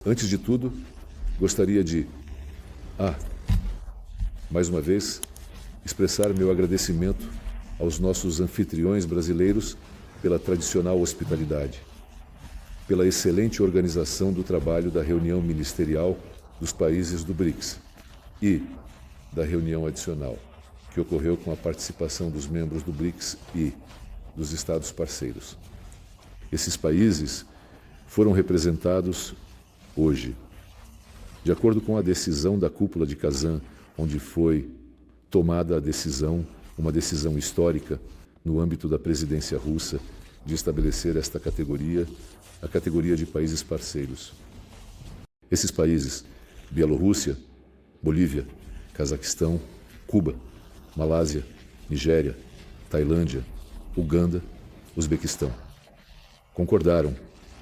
Antes de tudo, gostaria de, mais uma vez, expressar meu agradecimento aos nossos anfitriões brasileiros pela tradicional hospitalidade, pela excelente organização do trabalho da reunião ministerial dos países do BRICS e da reunião adicional, que ocorreu com a participação dos membros do BRICS e dos Estados parceiros. Esses países foram representados hoje. De acordo com a decisão da cúpula de Kazan, onde foi tomada a decisão, uma decisão histórica, no âmbito da presidência russa, de estabelecer esta categoria, a categoria de países parceiros. Esses países, Bielorrússia, Bolívia, Cazaquistão, Cuba, Malásia, Nigéria, Tailândia, Uganda, Uzbequistão, concordaram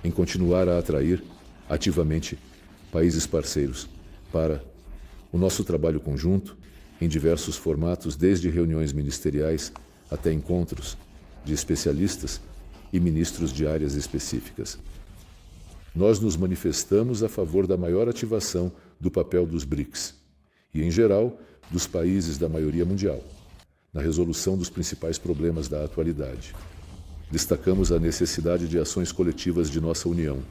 em continuar a atrair ativamente países parceiros para o nosso trabalho conjunto em diversos formatos, desde reuniões ministeriais até encontros de especialistas e ministros de áreas específicas. Nós nos manifestamos a favor da maior ativação do papel dos BRICS e, em geral, dos países da maioria mundial, na resolução dos principais problemas da atualidade. Destacamos a necessidade de ações coletivas de nossa União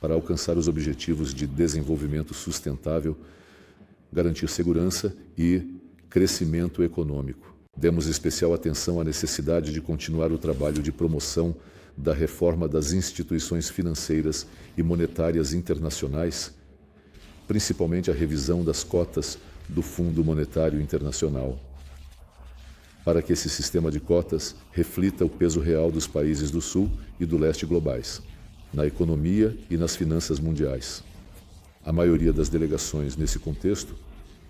para alcançar os objetivos de desenvolvimento sustentável, garantir segurança e crescimento econômico. Demos especial atenção à necessidade de continuar o trabalho de promoção da reforma das instituições financeiras e monetárias internacionais, principalmente a revisão das cotas do Fundo Monetário Internacional, para que esse sistema de cotas reflita o peso real dos países do Sul e do Leste globais, na economia e nas finanças mundiais. A maioria das delegações, nesse contexto,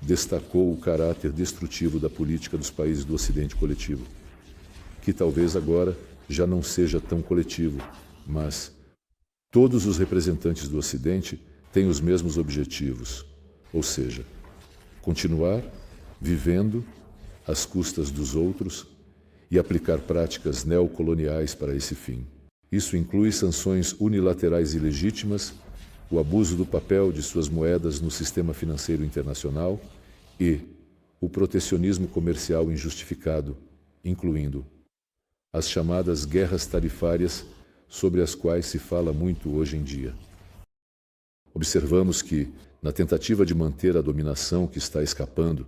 destacou o caráter destrutivo da política dos países do Ocidente coletivo, que talvez agora já não seja tão coletivo, mas todos os representantes do Ocidente têm os mesmos objetivos, ou seja, continuar vivendo às custas dos outros e aplicar práticas neocoloniais para esse fim. Isso inclui sanções unilaterais ilegítimas, o abuso do papel de suas moedas no sistema financeiro internacional e o protecionismo comercial injustificado, incluindo as chamadas guerras tarifárias, sobre as quais se fala muito hoje em dia. Observamos que, na tentativa de manter a dominação que está escapando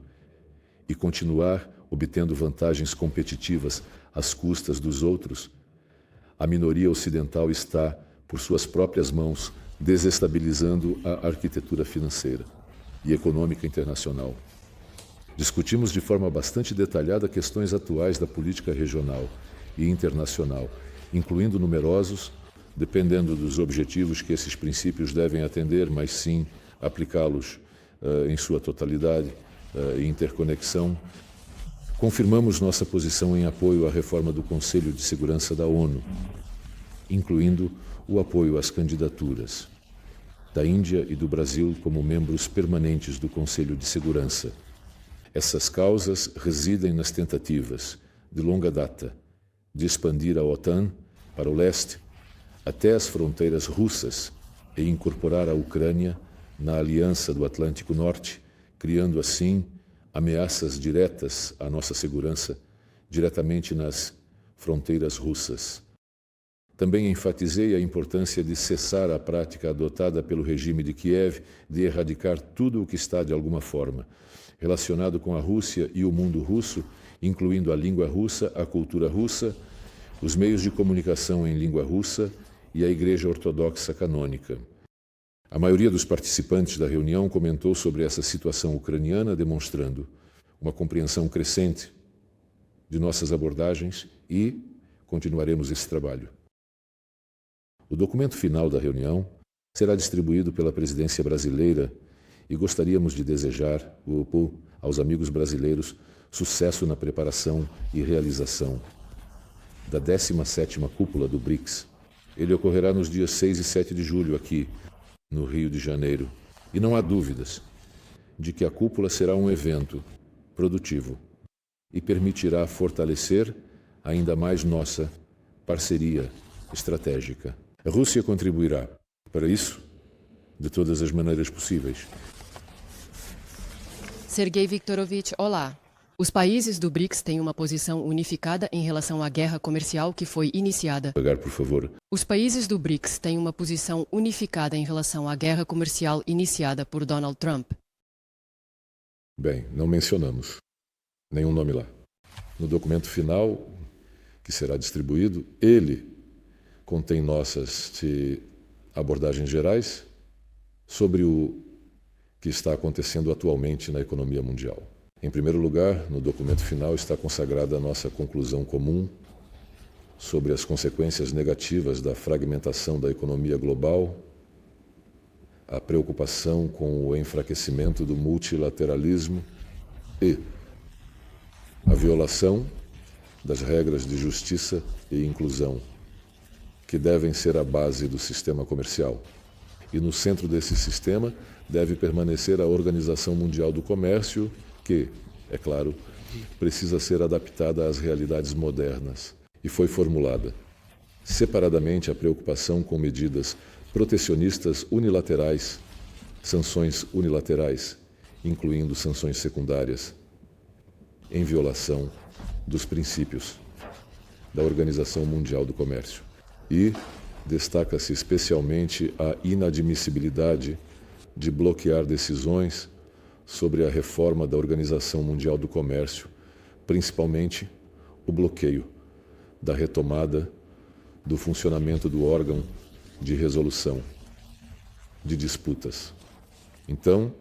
e continuar obtendo vantagens competitivas às custas dos outros, a minoria ocidental está, por suas próprias mãos, desestabilizando a arquitetura financeira e econômica internacional. Discutimos de forma bastante detalhada questões atuais da política regional e internacional, incluindo numerosos, dependendo dos objetivos que esses princípios devem atender, mas sim aplicá-los em sua totalidade e interconexão. Confirmamos nossa posição em apoio à reforma do Conselho de Segurança da ONU, incluindo o apoio às candidaturas da Índia e do Brasil como membros permanentes do Conselho de Segurança. Essas causas residem nas tentativas, de longa data, de expandir a OTAN para o leste até as fronteiras russas e incorporar a Ucrânia na Aliança do Atlântico Norte, criando assim ameaças diretas à nossa segurança, diretamente nas fronteiras russas. Também enfatizei a importância de cessar a prática adotada pelo regime de Kiev de erradicar tudo o que está, de alguma forma, relacionado com a Rússia e o mundo russo, incluindo a língua russa, a cultura russa, os meios de comunicação em língua russa e a Igreja Ortodoxa Canônica. A maioria dos participantes da reunião comentou sobre essa situação ucraniana, demonstrando uma compreensão crescente de nossas abordagens e continuaremos esse trabalho. O documento final da reunião será distribuído pela presidência brasileira e gostaríamos de desejar aos amigos brasileiros sucesso na preparação e realização da 17ª Cúpula do BRICS. Ele ocorrerá nos dias 6 e 7 de julho aqui, no Rio de Janeiro. E não há dúvidas de que a cúpula será um evento produtivo e permitirá fortalecer ainda mais nossa parceria estratégica. A Rússia contribuirá. Para isso, de todas as maneiras possíveis. Sergei Viktorovich, olá. Os países do BRICS têm uma posição unificada em relação à guerra comercial que foi iniciada. Pagar, por favor. Os países do BRICS têm uma posição unificada em relação à guerra comercial iniciada por Donald Trump. Bem, não mencionamos nenhum nome lá. No documento final, que será distribuído, ele contém nossas abordagens gerais sobre o que está acontecendo atualmente na economia mundial. Em primeiro lugar, no documento final está consagrada a nossa conclusão comum sobre as consequências negativas da fragmentação da economia global, a preocupação com o enfraquecimento do multilateralismo e a violação das regras de justiça e inclusão, que devem ser a base do sistema comercial. E no centro desse sistema deve permanecer a Organização Mundial do Comércio, que, é claro, precisa ser adaptada às realidades modernas. E foi formulada separadamente a preocupação com medidas protecionistas unilaterais, sanções unilaterais, incluindo sanções secundárias, em violação dos princípios da Organização Mundial do Comércio. E destaca-se especialmente a inadmissibilidade de bloquear decisões sobre a reforma da Organização Mundial do Comércio, principalmente o bloqueio da retomada do funcionamento do órgão de resolução de disputas. Então,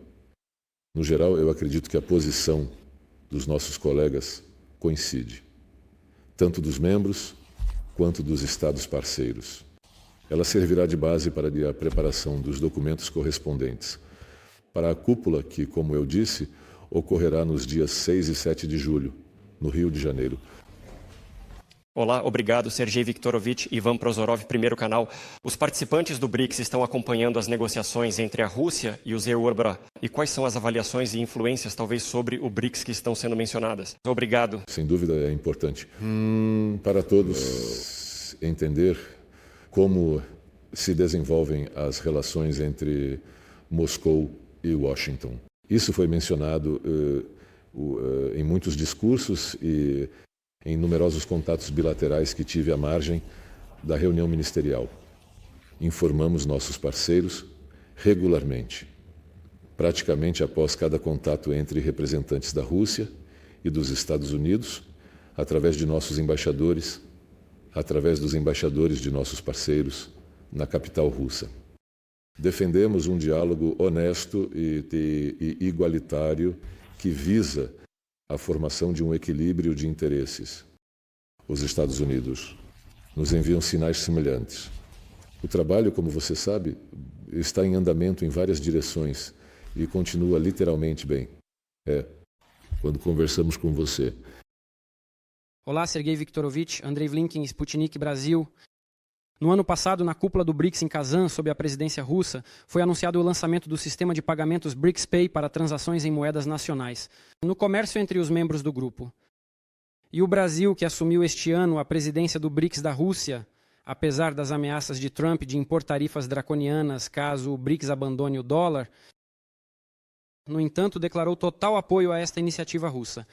no geral, eu acredito que a posição dos nossos colegas coincide, tanto dos membros quanto dos Estados parceiros. Ela servirá de base para a preparação dos documentos correspondentes para a cúpula que, como eu disse, ocorrerá nos dias 6 e 7 de julho, no Rio de Janeiro. Olá, obrigado, Sergei Viktorovich, Ivan Prozorov, Primeiro Canal. Os participantes do BRICS estão acompanhando as negociações entre a Rússia e os EURBRA. E quais são as avaliações e influências, talvez, sobre o BRICS que estão sendo mencionadas? Obrigado. Sem dúvida é importante para todos entender como se desenvolvem as relações entre Moscou e Washington. Isso foi mencionado em muitos discursos e em numerosos contatos bilaterais que tive à margem da reunião ministerial. Informamos nossos parceiros regularmente, praticamente após cada contato entre representantes da Rússia e dos Estados Unidos, através de nossos embaixadores, através dos embaixadores de nossos parceiros na capital russa. Defendemos um diálogo honesto e igualitário que visa a formação de um equilíbrio de interesses. Os Estados Unidos nos enviam sinais semelhantes. O trabalho, como você sabe, está em andamento em várias direções e continua literalmente bem. Quando conversamos com você. Olá, Sergei Viktorovich, Andrei Vlinkin, Sputnik Brasil. No ano passado, na cúpula do BRICS em Kazan, sob a presidência russa, foi anunciado o lançamento do sistema de pagamentos BRICS Pay para transações em moedas nacionais, no comércio entre os membros do grupo. E o Brasil, que assumiu este ano a presidência do BRICS da Rússia, apesar das ameaças de Trump de impor tarifas draconianas caso o BRICS abandone o dólar, no entanto, declarou total apoio a esta iniciativa russa.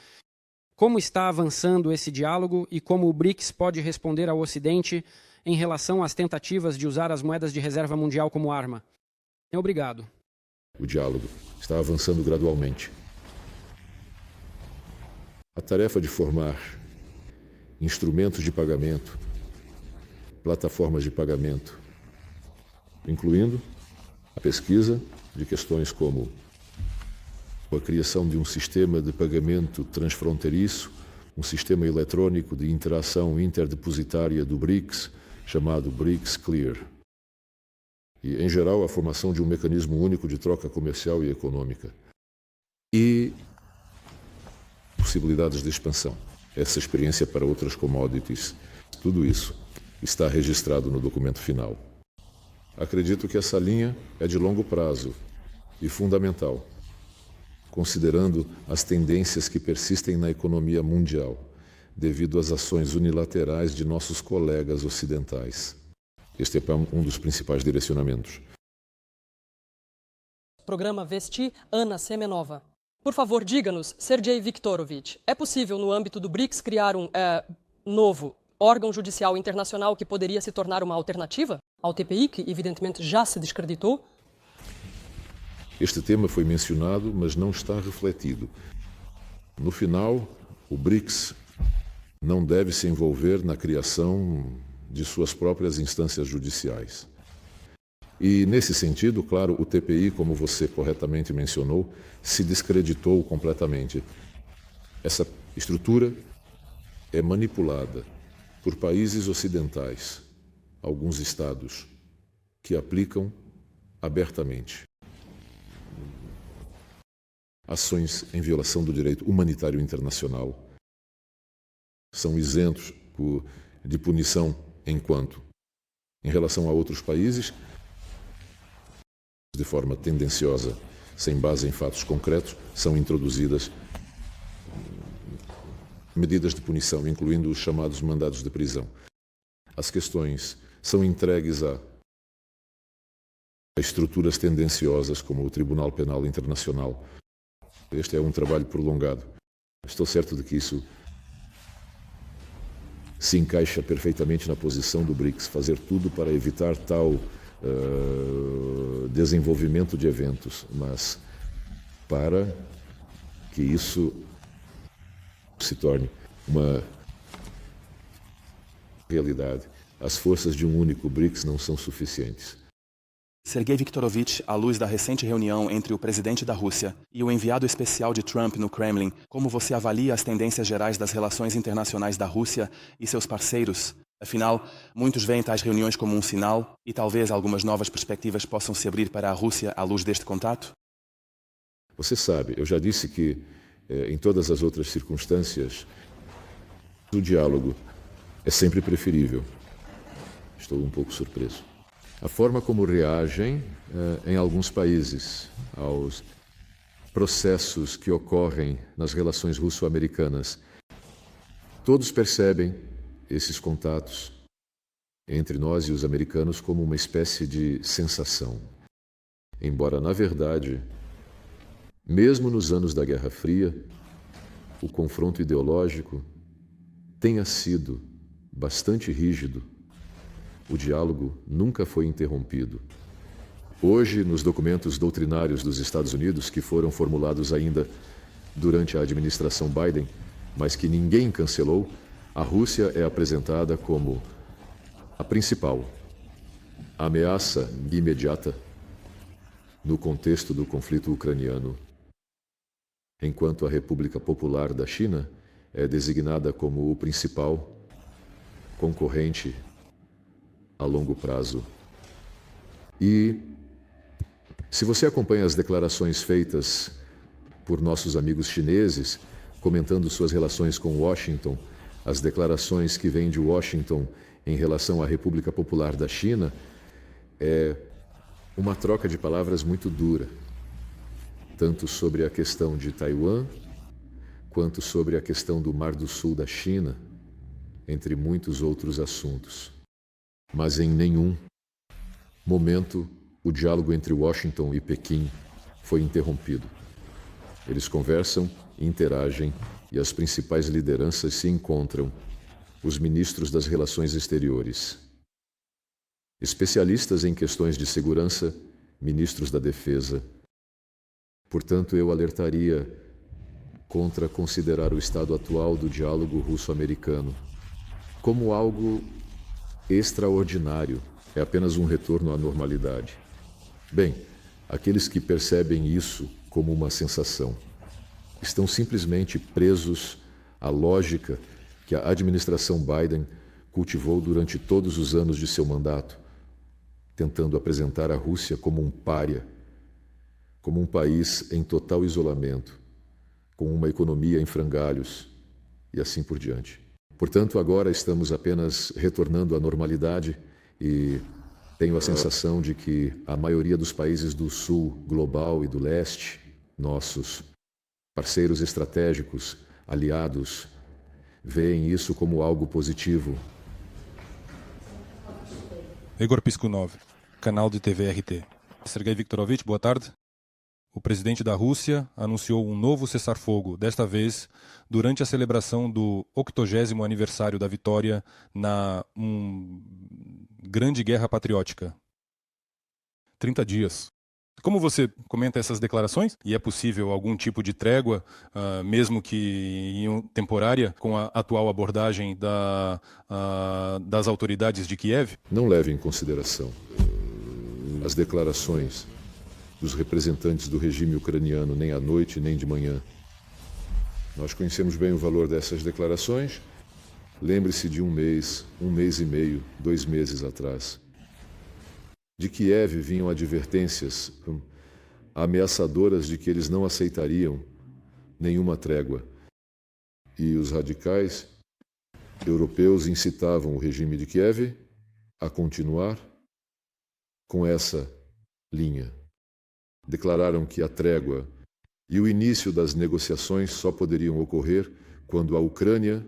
Como está avançando esse diálogo e como o BRICS pode responder ao Ocidente em relação às tentativas de usar as moedas de reserva mundial como arma? Obrigado. O diálogo está avançando gradualmente. A tarefa de formar instrumentos de pagamento, plataformas de pagamento, incluindo a pesquisa de questões como a criação de um sistema de pagamento transfronteiriço, um sistema eletrônico de interação interdepositária do BRICS, chamado BRICS Clear. E, em geral, a formação de um mecanismo único de troca comercial e econômica. E possibilidades de expansão. Essa experiência para outras commodities. Tudo isso está registrado no documento final. Acredito que essa linha é de longo prazo e fundamental, considerando as tendências que persistem na economia mundial, devido às ações unilaterais de nossos colegas ocidentais. Este é um dos principais direcionamentos. programa Vesti, Ana Semenova. Por favor, diga-nos, Sergei Viktorovich, é possível no âmbito do BRICS criar um novo órgão judicial internacional que poderia se tornar uma alternativa ao TPI, que evidentemente já se descreditou? Este tema foi mencionado, mas não está refletido. No final, o BRICS não deve se envolver na criação de suas próprias instâncias judiciais. E, nesse sentido, claro, o TPI, como você corretamente mencionou, se descreditou completamente. Essa estrutura é manipulada por países ocidentais, alguns estados, que aplicam abertamente ações em violação do direito humanitário internacional. São isentos de punição enquanto, em relação a outros países, de forma tendenciosa, sem base em fatos concretos, são introduzidas medidas de punição, incluindo os chamados mandados de prisão. As questões são entregues a estruturas tendenciosas, como o Tribunal Penal Internacional. Este é um trabalho prolongado. Estou certo de que isso se encaixa perfeitamente na posição do BRICS, fazer tudo para evitar tal desenvolvimento de eventos, mas para que isso se torne uma realidade, as forças de um único BRICS não são suficientes. Sergei Viktorovich, à luz da recente reunião entre o presidente da Rússia e o enviado especial de Trump no Kremlin, como você avalia as tendências gerais das relações internacionais da Rússia e seus parceiros? Afinal, muitos veem tais reuniões como um sinal e talvez algumas novas perspectivas possam se abrir para a Rússia à luz deste contato? Você sabe, eu já disse que em todas as outras circunstâncias, o diálogo é sempre preferível. Estou um pouco surpreso. A forma como reagem em alguns países aos processos que ocorrem nas relações russo-americanas. Todos percebem esses contatos entre nós e os americanos como uma espécie de sensação. Embora, na verdade, mesmo nos anos da Guerra Fria, o confronto ideológico tenha sido bastante rígido, o diálogo nunca foi interrompido. Hoje, nos documentos doutrinários dos Estados Unidos, que foram formulados ainda durante a administração Biden, mas que ninguém cancelou, a Rússia é apresentada como a principal ameaça imediata no contexto do conflito ucraniano, enquanto a República Popular da China é designada como o principal concorrente a longo prazo. E, se você acompanha as declarações feitas por nossos amigos chineses, comentando suas relações com Washington, as declarações que vêm de Washington em relação à República Popular da China, é uma troca de palavras muito dura, tanto sobre a questão de Taiwan, quanto sobre a questão do Mar do Sul da China, entre muitos outros assuntos. Mas em nenhum momento o diálogo entre Washington e Pequim foi interrompido. Eles conversam, interagem e as principais lideranças se encontram, os ministros das Relações Exteriores, especialistas em questões de segurança, ministros da Defesa. Portanto, eu alertaria contra considerar o estado atual do diálogo russo-americano como algo extraordinário, é apenas um retorno à normalidade. Bem, aqueles que percebem isso como uma sensação estão simplesmente presos à lógica que a administração Biden cultivou durante todos os anos de seu mandato, tentando apresentar a Rússia como um pária, como um país em total isolamento, com uma economia em frangalhos e assim por diante. Portanto, agora estamos apenas retornando à normalidade e tenho a sensação de que a maioria dos países do Sul global e do Leste, nossos parceiros estratégicos, aliados, veem isso como algo positivo. Igor Piskunov, canal de TV RT. Sergei Viktorovich, boa tarde. o presidente da Rússia anunciou um novo cessar-fogo, desta vez durante a celebração do 80º aniversário da vitória na grande guerra patriótica. 30 dias. Como você comenta essas declarações? E é possível algum tipo de trégua, mesmo que temporária, com a atual abordagem das autoridades de Kiev? Não leve em consideração as declarações dos representantes do regime ucraniano nem à noite nem de manhã. Nós conhecemos bem o valor dessas declarações. Lembre-se de um mês e meio, 2 meses atrás. De Kiev vinham advertências ameaçadoras de que eles não aceitariam nenhuma trégua. E os radicais europeus incitavam o regime de Kiev a continuar com essa linha. Declararam que a trégua e o início das negociações só poderiam ocorrer quando a Ucrânia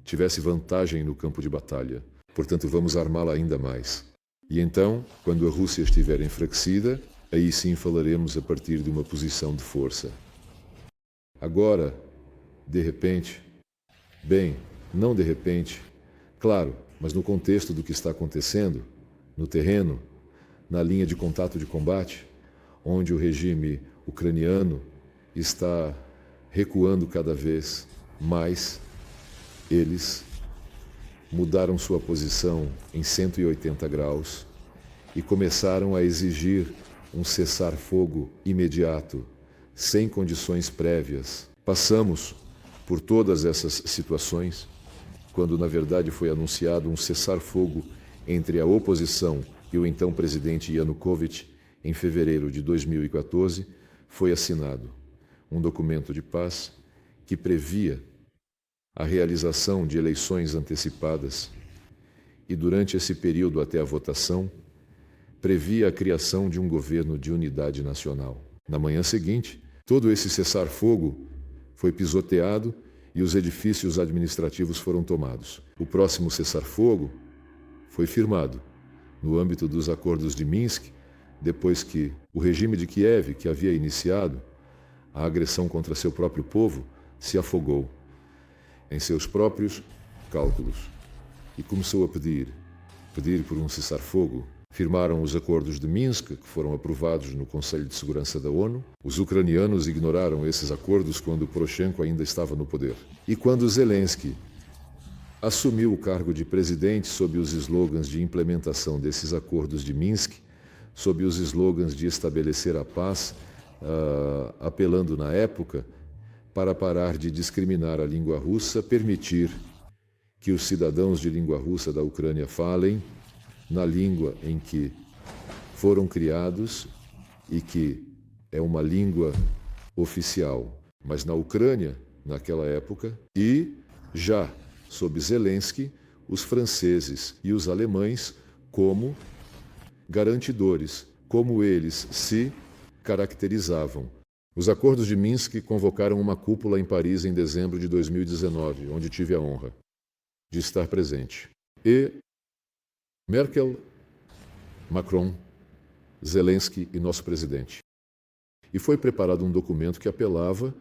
tivesse vantagem no campo de batalha. Portanto, vamos armá-la ainda mais. E então, quando a Rússia estiver enfraquecida, aí sim falaremos a partir de uma posição de força. Agora, de repente, não de repente, claro, mas no contexto do que está acontecendo, no terreno, na linha de contato de combate, onde o regime ucraniano está recuando cada vez mais, eles mudaram sua posição em 180 graus e começaram a exigir um cessar-fogo imediato, sem condições prévias. Passamos por todas essas situações, quando na verdade foi anunciado um cessar-fogo entre a oposição e o então presidente Yanukovych. Em fevereiro de 2014, foi assinado um documento de paz que previa a realização de eleições antecipadas e, durante esse período até a votação, previa a criação de um governo de unidade nacional. Na manhã seguinte, todo esse cessar-fogo foi pisoteado e os edifícios administrativos foram tomados. O próximo cessar-fogo foi firmado no âmbito dos acordos de Minsk, depois que o regime de Kiev, que havia iniciado a agressão contra seu próprio povo, se afogou em seus próprios cálculos e começou a pedir por um cessar-fogo. Firmaram os acordos de Minsk, que foram aprovados no Conselho de Segurança da ONU. Os ucranianos ignoraram esses acordos quando Poroshenko ainda estava no poder. E quando Zelensky assumiu o cargo de presidente sob os slogans de implementação desses acordos de Minsk, sob os slogans de estabelecer a paz, apelando na época para parar de discriminar a língua russa, permitir que os cidadãos de língua russa da Ucrânia falem na língua em que foram criados e que é uma língua oficial. Mas na Ucrânia, naquela época, e já sob Zelensky, os franceses e os alemães como garantidores, como eles se caracterizavam. Os acordos de Minsk convocaram uma cúpula em Paris em dezembro de 2019, onde tive a honra de estar presente. E Merkel, Macron, Zelensky e nosso presidente. E foi preparado um documento que apelava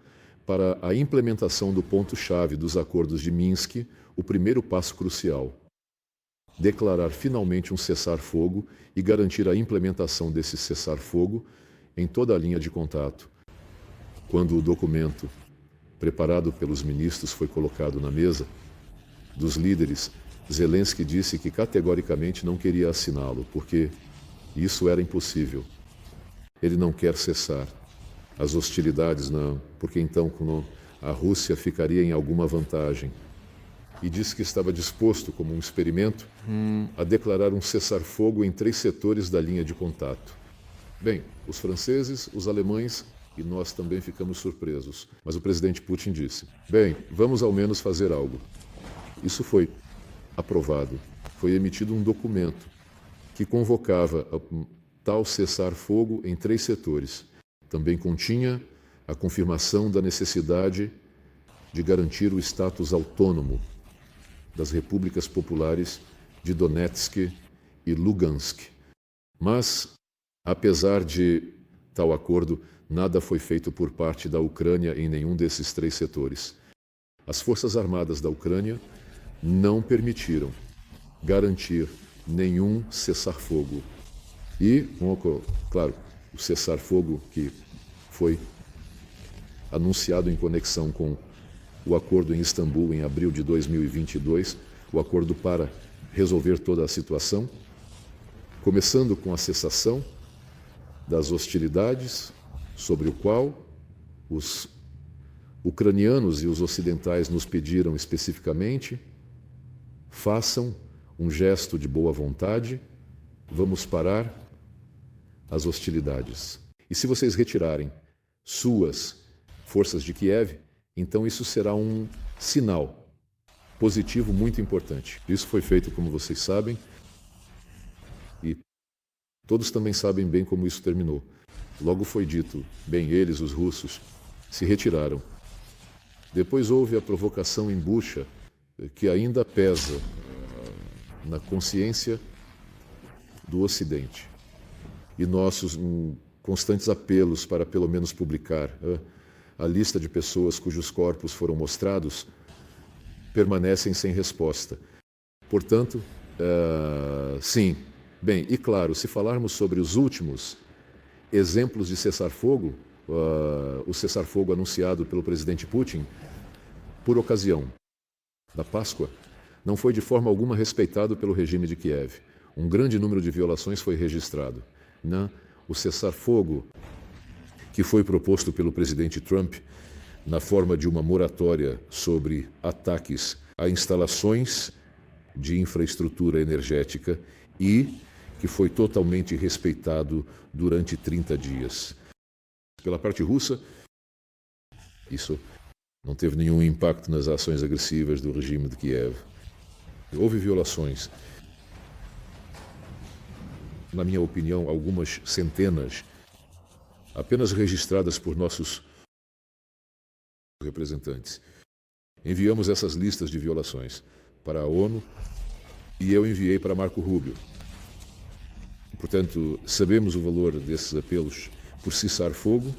para a implementação do ponto-chave dos acordos de Minsk, o primeiro passo crucial: declarar finalmente um cessar-fogo e garantir a implementação desse cessar-fogo em toda a linha de contato. Quando o documento, preparado pelos ministros, foi colocado na mesa dos líderes, Zelensky disse que categoricamente não queria assiná-lo, porque isso era impossível. Ele não quer cessar as hostilidades, não, porque então a Rússia ficaria em alguma vantagem. E disse que estava disposto, como um experimento, a declarar um cessar-fogo em 3 setores da linha de contato. Bem, os franceses, os alemães e nós também ficamos surpresos. Mas o presidente Putin disse: bem, vamos ao menos fazer algo. Isso foi aprovado. Foi emitido um documento que convocava tal cessar-fogo em 3 setores. Também continha a confirmação da necessidade de garantir o status autônomo das repúblicas populares de Donetsk e Lugansk. Mas, apesar de tal acordo, nada foi feito por parte da Ucrânia em nenhum desses 3 setores. As Forças Armadas da Ucrânia não permitiram garantir nenhum cessar-fogo. E, claro, o cessar-fogo que foi anunciado em conexão com o acordo em Istambul em abril de 2022, o acordo para resolver toda a situação, começando com a cessação das hostilidades, sobre o qual os ucranianos e os ocidentais nos pediram especificamente: façam um gesto de boa vontade, vamos parar as hostilidades. E se vocês retirarem suas forças de Kiev, então isso será um sinal positivo muito importante. Isso foi feito, como vocês sabem, e todos também sabem bem como isso terminou. Logo foi dito, bem, eles, os russos, se retiraram. Depois houve a provocação em Bucha, que ainda pesa na consciência do Ocidente. E nossos constantes apelos para pelo menos publicar a lista de pessoas cujos corpos foram mostrados permanecem sem resposta. Portanto, sim. Bem, e claro, se falarmos sobre os últimos exemplos de cessar-fogo, o cessar-fogo anunciado pelo presidente Putin, por ocasião da Páscoa, não foi de forma alguma respeitado pelo regime de Kiev. Um grande número de violações foi registrado. O cessar-fogo que foi proposto pelo presidente Trump na forma de uma moratória sobre ataques a instalações de infraestrutura energética e que foi totalmente respeitado durante 30 dias. Pela parte russa, isso não teve nenhum impacto nas ações agressivas do regime de Kiev. Houve violações, na minha opinião, algumas centenas, apenas registradas por nossos representantes. Enviamos essas listas de violações para a ONU e eu enviei para Marco Rubio. Portanto, sabemos o valor desses apelos por cessar-fogo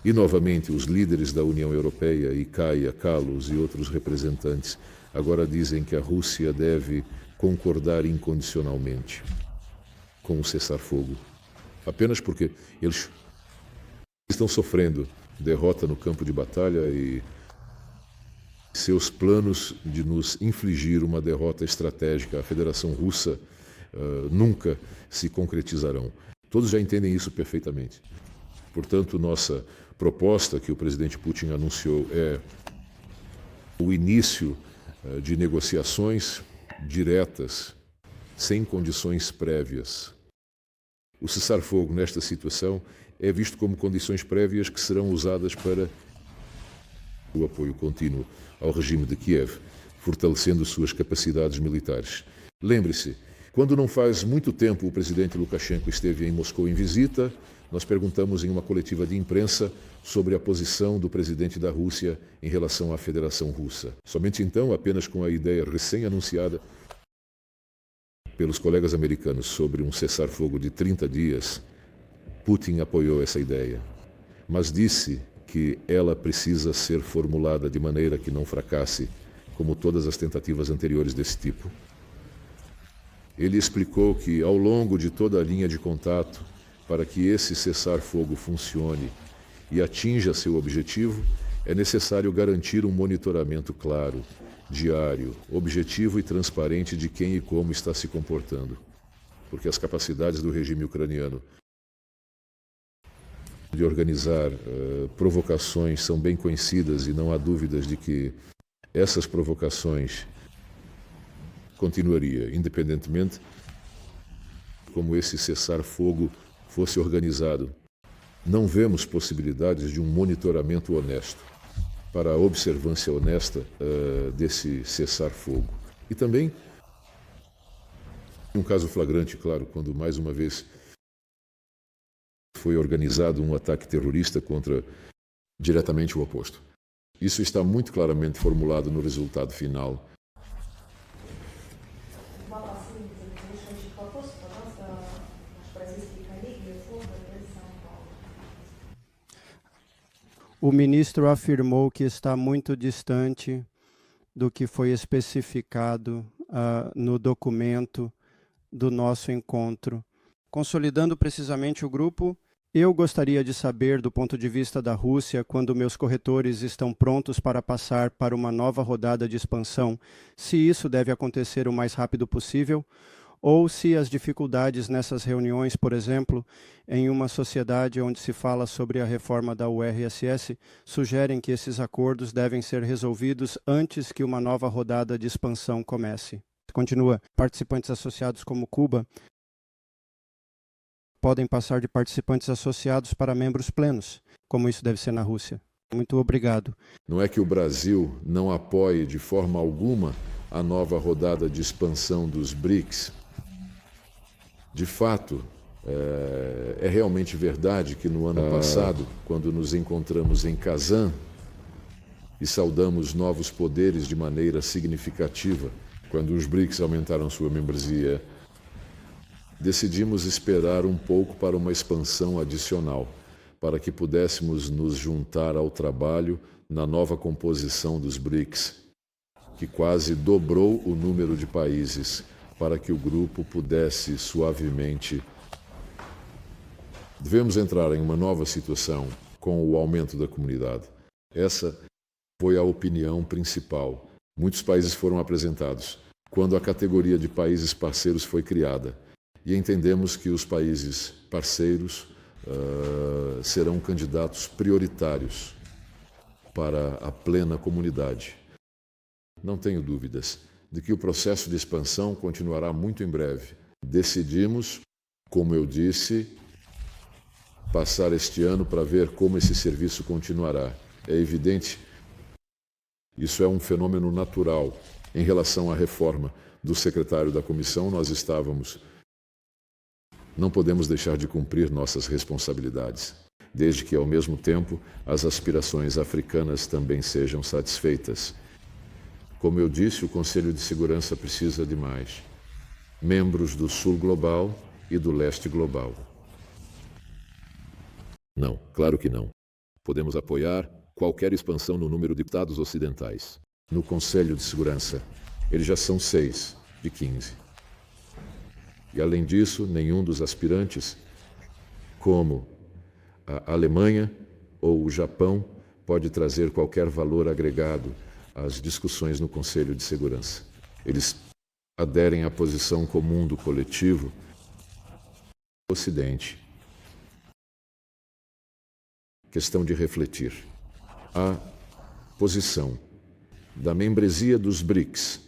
e, novamente, os líderes da União Europeia, Ikaia, Kallos e outros representantes, agora dizem que a Rússia deve concordar incondicionalmente com o cessar-fogo, apenas porque eles estão sofrendo derrota no campo de batalha e seus planos de nos infligir uma derrota estratégica à Federação Russa nunca se concretizarão. Todos já entendem isso perfeitamente. Portanto, nossa proposta que o presidente Putin anunciou é o início de negociações diretas, sem condições prévias. O cessar-fogo nesta situação é visto como condições prévias que serão usadas para o apoio contínuo ao regime de Kiev, fortalecendo suas capacidades militares. Lembre-se, quando não faz muito tempo o presidente Lukashenko esteve em Moscou em visita, nós perguntamos em uma coletiva de imprensa sobre a posição do presidente da Rússia em relação à Federação Russa. Somente então, apenas com a ideia recém-anunciada pelos colegas americanos sobre um cessar-fogo de 30 dias, Putin apoiou essa ideia, mas disse que ela precisa ser formulada de maneira que não fracasse, como todas as tentativas anteriores desse tipo. Ele explicou que, ao longo de toda a linha de contato, para que esse cessar-fogo funcione e atinja seu objetivo, é necessário garantir um monitoramento claro, diário, objetivo e transparente de quem e como está se comportando, porque as capacidades do regime ucraniano de organizar provocações são bem conhecidas e não há dúvidas de que essas provocações continuaria, independentemente como esse cessar-fogo fosse organizado. Não vemos possibilidades de um monitoramento honesto para a observância honesta desse cessar-fogo. E também um caso flagrante, claro, quando mais uma vez foi organizado um ataque terrorista contra diretamente o oposto. Isso está muito claramente formulado no resultado final. O ministro afirmou que está muito distante do que foi especificado no documento do nosso encontro. Consolidando precisamente o grupo, eu gostaria de saber, do ponto de vista da Rússia, quando meus corretores estão prontos para passar para uma nova rodada de expansão, se isso deve acontecer o mais rápido possível, ou se as dificuldades nessas reuniões, por exemplo, em uma sociedade onde se fala sobre a reforma da URSS, sugerem que esses acordos devem ser resolvidos antes que uma nova rodada de expansão comece. Continua. Participantes associados como Cuba podem passar de participantes associados para membros plenos, como isso deve ser na Rússia. Muito obrigado. Não é que o Brasil não apoie de forma alguma a nova rodada de expansão dos BRICS. De fato, é realmente verdade que no ano passado, quando nos encontramos em Kazan e saudamos novos poderes de maneira significativa, quando os BRICS aumentaram sua membresia, decidimos esperar um pouco para uma expansão adicional, para que pudéssemos nos juntar ao trabalho na nova composição dos BRICS, que quase dobrou o número de países, para que o grupo pudesse suavemente. Devemos entrar em uma nova situação com o aumento da comunidade. Essa foi a opinião principal. Muitos países foram apresentados quando a categoria de países parceiros foi criada. E entendemos que os países parceiros serão candidatos prioritários para a plena comunidade. Não tenho dúvidas de que o processo de expansão continuará muito em breve. Decidimos, como eu disse, passar este ano para ver como esse serviço continuará. É evidente, isso é um fenômeno natural. Em relação à reforma do secretário da comissão, não podemos deixar de cumprir nossas responsabilidades, desde que, ao mesmo tempo, as aspirações africanas também sejam satisfeitas. Como eu disse, o Conselho de Segurança precisa de mais membros do Sul Global e do Leste Global. Não, claro que não. Podemos apoiar qualquer expansão no número de estados ocidentais. No Conselho de Segurança, eles já são 6 de 15. E, além disso, nenhum dos aspirantes, como a Alemanha ou o Japão, pode trazer qualquer valor agregado às discussões no Conselho de Segurança. Eles aderem à posição comum do coletivo do Ocidente. Questão de refletir. A posição da membresia dos BRICS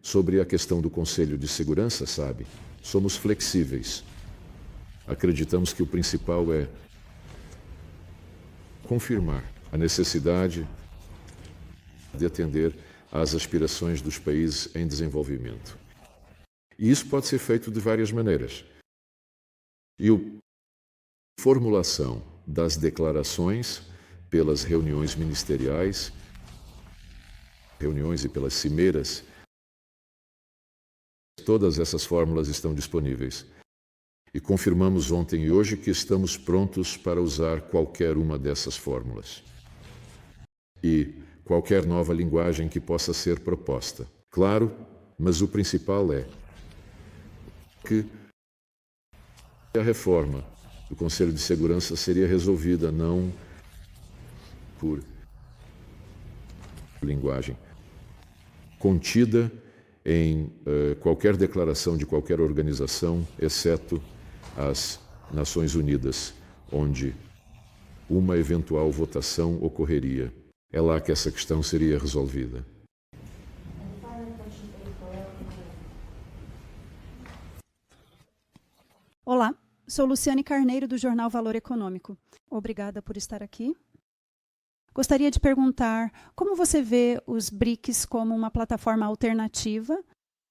sobre a questão do Conselho de Segurança, sabe? Somos flexíveis. Acreditamos que o principal é confirmar a necessidade de atender às aspirações dos países em desenvolvimento. E isso pode ser feito de várias maneiras. E a formulação das declarações pelas reuniões ministeriais, reuniões e pelas cimeiras, todas essas fórmulas estão disponíveis. E confirmamos ontem e hoje que estamos prontos para usar qualquer uma dessas fórmulas. E qualquer nova linguagem que possa ser proposta. Claro, mas o principal é que a reforma do Conselho de Segurança seria resolvida não por linguagem contida em qualquer declaração de qualquer organização, exceto as Nações Unidas, onde uma eventual votação ocorreria. É lá que essa questão seria resolvida. Olá, sou Luciane Carneiro, do jornal Valor Econômico. Obrigada por estar aqui. Gostaria de perguntar como você vê os BRICS como uma plataforma alternativa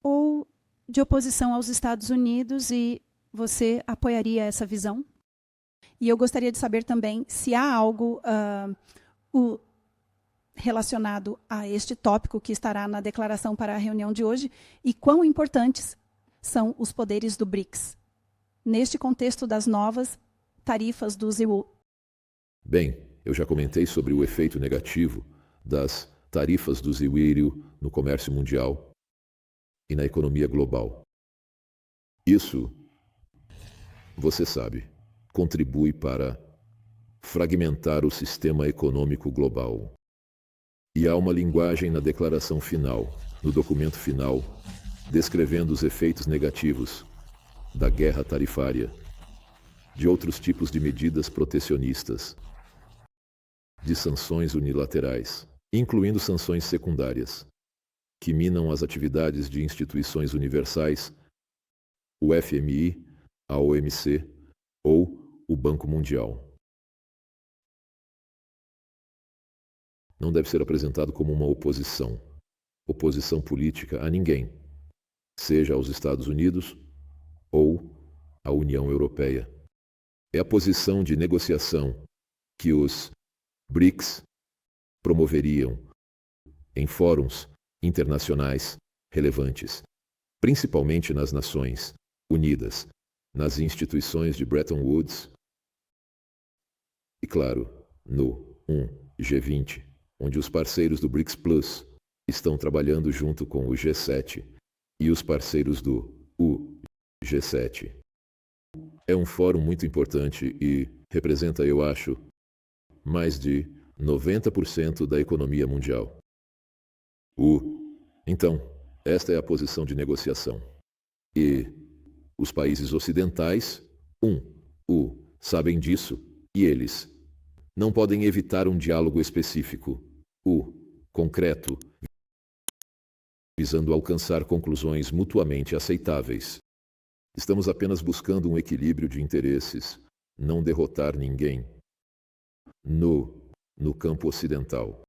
ou de oposição aos Estados Unidos, e você apoiaria essa visão? E eu gostaria de saber também se há algo relacionado a este tópico que estará na declaração para a reunião de hoje e quão importantes são os poderes do BRICS neste contexto das novas tarifas do ZEU. Bem, Eu já comentei sobre o efeito negativo das tarifas do ziwírio no comércio mundial e na economia global. Isso, você sabe, contribui para fragmentar o sistema econômico global. E há uma linguagem na declaração final, no documento final, descrevendo os efeitos negativos da guerra tarifária, de outros tipos de medidas protecionistas, de sanções unilaterais, incluindo sanções secundárias, que minam as atividades de instituições universais, o FMI, a OMC ou o Banco Mundial. Não deve ser apresentado como uma oposição política a ninguém, seja aos Estados Unidos ou à União Europeia. É a posição de negociação que os BRICS promoveriam em fóruns internacionais relevantes, principalmente nas Nações Unidas, nas instituições de Bretton Woods e, claro, no G20, onde os parceiros do BRICS Plus estão trabalhando junto com o G7 e os parceiros do G7. É um fórum muito importante e representa, eu acho, mais de 90% da economia mundial. Então, esta é a posição de negociação. E os países ocidentais, sabem disso, e eles não podem evitar um diálogo específico, concreto, visando alcançar conclusões mutuamente aceitáveis. Estamos apenas buscando um equilíbrio de interesses, não derrotar ninguém. No campo ocidental.